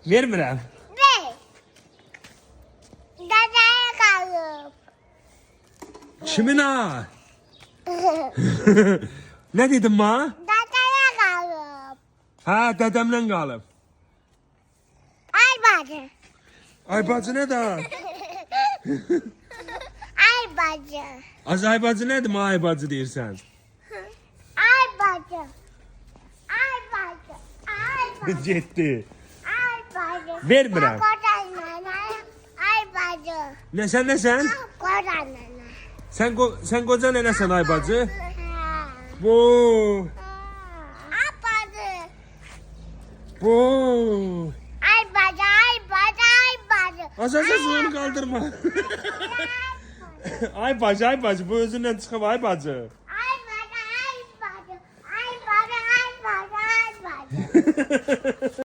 Vermirəm. Ver. Dadaya kalıb. Kimin ha? Ne dedin ma? Dadaya kalıb. Ha, dedemden qalıb. Ay bacı. Ay bacı ne da? Ay bacı. Az ay bacı nedir ma ay bacı deyirsən? Ay bacı. Ay bacı. Ay bacı. Getdi. Ay bacı. Vermirəm. Kocan nana. Ay bacı. Ne sen ne sen? Kocan nana. Sen koca nenesən ay bacı? Ha. Bu. Ay bacı. Bu. Ay bacı. Ay bacı. Ay bacı. Az onu kaldırma. Ay bacı bu özünden çıxıb ay bacı. Ay bacı. Ay bacı. Ay bacı. Ay bacı. Ay bacı.